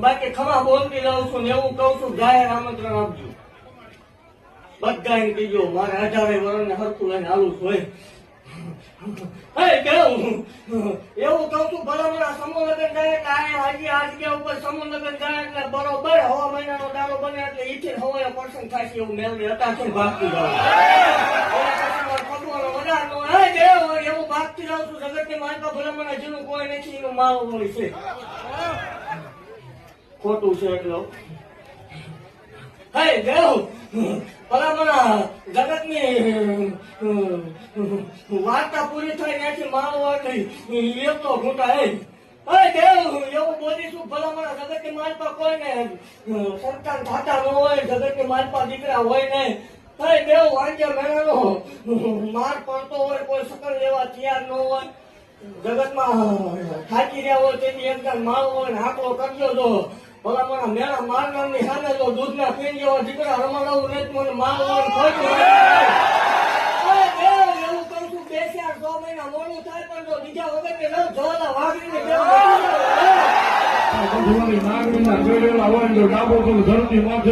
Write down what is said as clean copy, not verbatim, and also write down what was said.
બાકી ખમા બોલતી રહું છું ને એવું કઉ છું, જાહેર આમંત્રણ આપજો બધા કીજો મારે 18 વર્ષને હરતું લઈને આલું છું. કેવું એવું કઉ છું, બરાબર સમૂહ લગ્ન જાય એટલે હજી આ જગ્યા ઉપર સમૂહ લગ્ન જાય એટલે બરોબર 6 મહિનાનો દાડો બને એટલે ઈથી હવાય પર્સન થાય એવું મેળવી હતા છે ભાગતી જાવ એવું ભાગતી જાઉં છું. જગત ની માનતા ભલામણ જેનું કોઈ નથી એનું મારું હોય છે, ખોટું છે એટલો. જગત ની વાર્તા પૂરી થાય ત્યાંથી મારો એટલો ઘૂંટા એવું બોલીશું ભલામણ જગત ની માલપા કોઈ ને સંતાન થતા ન હોય, જગત ની માલપા દીકરા હોય નહીં. દેવ વાંચે મેળાનો માર પડતો હોય, કોઈ સકલ લેવા તૈયાર ન હોય, જગતમાં થાકી રહ્યા હોય તેથી એકદમ માળો હોય આંકડો કરજો તો ભલામણ મેળા મારનારની સામે તો દૂધના પીન જેવા દીકરા રમાડવું નથી મને મારવાનું ખોટું. એવું કઉ છું 2-4 મહિના મોડું થાય પણ જો બીજા વગર કે જોવાના વાઘરીને નાગરીના જોડેલા હોય ધરતી માથે